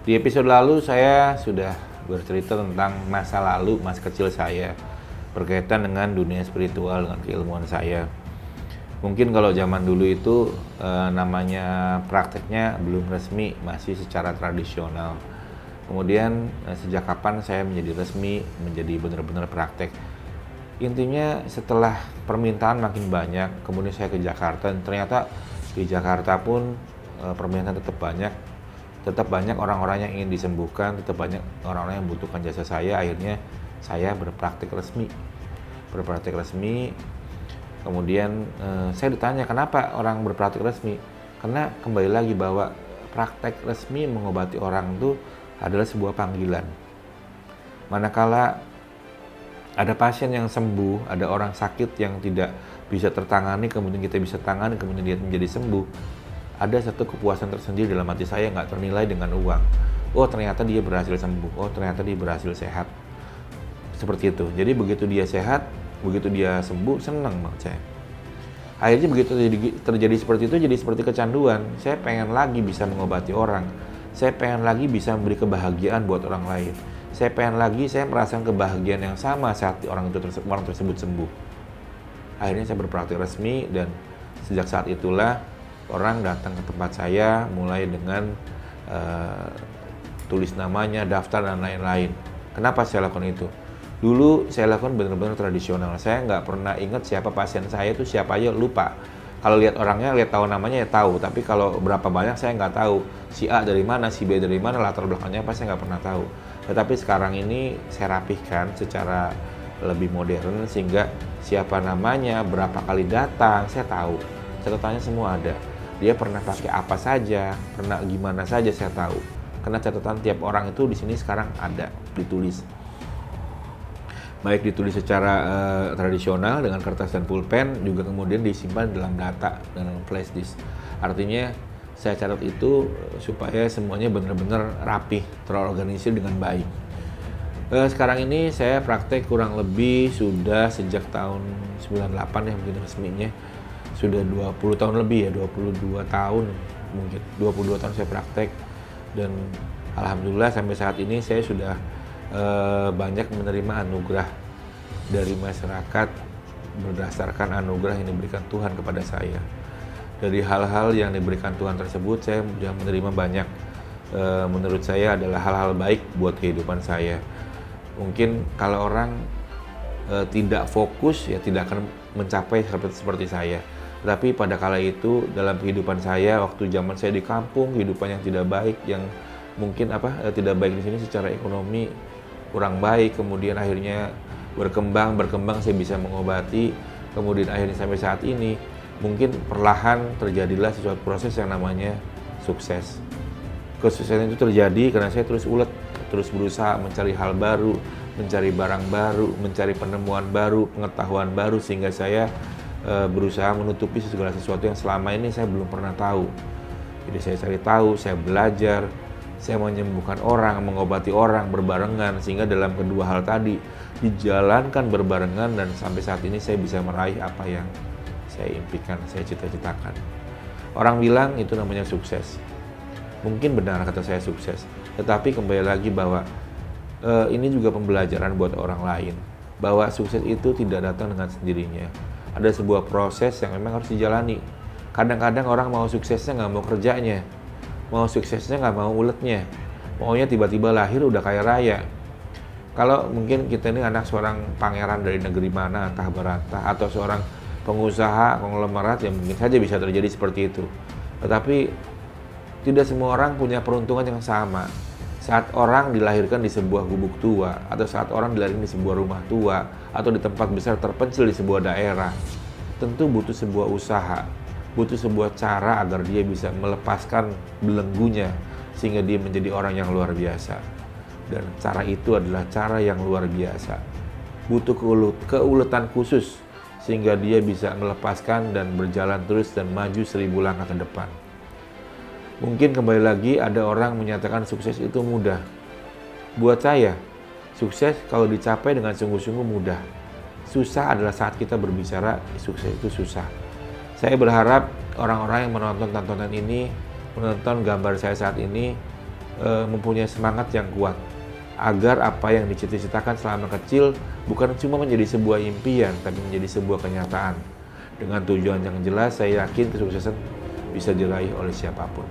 Di episode lalu saya sudah bercerita tentang masa lalu, masa kecil saya berkaitan dengan dunia spiritual, dengan keilmuan saya. Mungkin kalau zaman dulu itu namanya prakteknya belum resmi, masih secara tradisional. Kemudian sejak kapan saya menjadi resmi, menjadi benar-benar praktek. Intinya setelah permintaan makin banyak, kemudian saya ke Jakarta, dan ternyata di Jakarta pun permintaan tetap banyak orang-orang yang ingin disembuhkan, tetap banyak orang-orang yang membutuhkan jasa saya. Akhirnya saya berpraktik resmi. Kemudian saya ditanya kenapa orang berpraktik resmi? Karena kembali lagi bahwa praktek resmi mengobati orang itu adalah sebuah panggilan. Manakala ada pasien yang sembuh, ada orang sakit yang tidak bisa tertangani, kemudian kita bisa tangani, kemudian dia menjadi sembuh. Ada satu kepuasan tersendiri dalam hati saya, nggak ternilai dengan uang. Oh, ternyata dia berhasil sembuh. Oh, ternyata dia berhasil sehat. Seperti itu. Jadi begitu dia sehat, begitu dia sembuh, senang banget saya. Akhirnya begitu terjadi seperti itu, jadi seperti kecanduan. Saya pengen lagi bisa mengobati orang. Saya pengen lagi bisa memberi kebahagiaan buat orang lain. Saya pengen lagi, saya merasakan kebahagiaan yang sama saat orang tersebut sembuh. Akhirnya saya berpraktik resmi, dan sejak saat itulah orang datang ke tempat saya mulai dengan tulis namanya, daftar, dan lain-lain. Kenapa saya lakukan itu? Dulu saya lakukan benar-benar tradisional. Saya nggak pernah ingat siapa pasien saya itu siapa aja, lupa. Kalau lihat orangnya, lihat tahu namanya ya tahu. Tapi kalau berapa banyak saya nggak tahu. Si A dari mana, si B dari mana, latar belakangnya apa saya nggak pernah tahu. Tetapi sekarang ini saya rapihkan secara lebih modern sehingga siapa namanya, berapa kali datang, saya tahu. Catatannya semua ada. Dia pernah pakai apa saja, pernah gimana saja saya tahu. Karena catatan tiap orang itu di sini sekarang ada, ditulis. Baik ditulis secara tradisional dengan kertas dan pulpen, juga kemudian disimpan dalam data, dalam flash disk. Artinya saya catat itu supaya semuanya benar-benar rapih, terorganisir dengan baik. Sekarang ini saya praktek kurang lebih sudah sejak tahun 98 ya mungkin resminya. Sudah 20 tahun lebih ya, 22 tahun mungkin, 22 tahun saya praktek. Dan alhamdulillah sampai saat ini saya sudah banyak menerima anugerah dari masyarakat berdasarkan anugerah yang diberikan Tuhan kepada saya. Dari hal-hal yang diberikan Tuhan tersebut saya sudah menerima banyak, menurut saya adalah hal-hal baik buat kehidupan saya. Mungkin kalau orang tidak fokus ya tidak akan mencapai seperti saya. Tapi pada kala itu dalam kehidupan saya, waktu zaman saya di kampung, kehidupan yang tidak baik, yang mungkin tidak baik di sini secara ekonomi kurang baik, kemudian akhirnya berkembang saya bisa mengobati, kemudian akhirnya sampai saat ini mungkin perlahan terjadilah sesuatu proses yang namanya sukses. Kesuksesan itu terjadi karena saya terus berusaha mencari hal baru, mencari barang baru, mencari penemuan baru, pengetahuan baru, sehingga saya berusaha menutupi segala sesuatu yang selama ini saya belum pernah tahu. Jadi saya cari tahu, saya belajar, saya menyembuhkan orang, mengobati orang berbarengan, sehingga dalam kedua hal tadi dijalankan berbarengan, dan sampai saat ini saya bisa meraih apa yang saya impikan, saya cita-citakan. Orang bilang itu namanya sukses. Mungkin benar kata saya sukses, tetapi kembali lagi bahwa ini juga pembelajaran buat orang lain, bahwa sukses itu tidak datang dengan sendirinya. Ada sebuah proses yang memang harus dijalani. Kadang-kadang orang mau suksesnya nggak mau kerjanya, mau suksesnya nggak mau uletnya, maunya tiba-tiba lahir udah kaya raya. Kalau mungkin kita ini anak seorang pangeran dari negeri mana, entah berantah, atau seorang pengusaha konglomerat, yang mungkin saja bisa terjadi seperti itu. Tetapi tidak semua orang punya peruntungan yang sama. Saat orang dilahirkan di sebuah gubuk tua, atau saat orang dilahirkan di sebuah rumah tua, atau di tempat besar terpencil di sebuah daerah, tentu butuh sebuah usaha, butuh sebuah cara agar dia bisa melepaskan belenggunya, sehingga dia menjadi orang yang luar biasa. Dan cara itu adalah cara yang luar biasa. Butuh keuletan khusus, sehingga dia bisa melepaskan dan berjalan terus dan maju 1000 langkah ke depan. Mungkin kembali lagi ada orang menyatakan sukses itu mudah. Buat saya, sukses kalau dicapai dengan sungguh-sungguh mudah. Susah adalah saat kita berbicara sukses itu susah. Saya berharap orang-orang yang menonton tontonan ini, menonton gambar saya saat ini, mempunyai semangat yang kuat agar apa yang dicita-citakan selama kecil bukan cuma menjadi sebuah impian, tapi menjadi sebuah kenyataan. Dengan tujuan yang jelas, saya yakin kesuksesan bisa diraih oleh siapapun.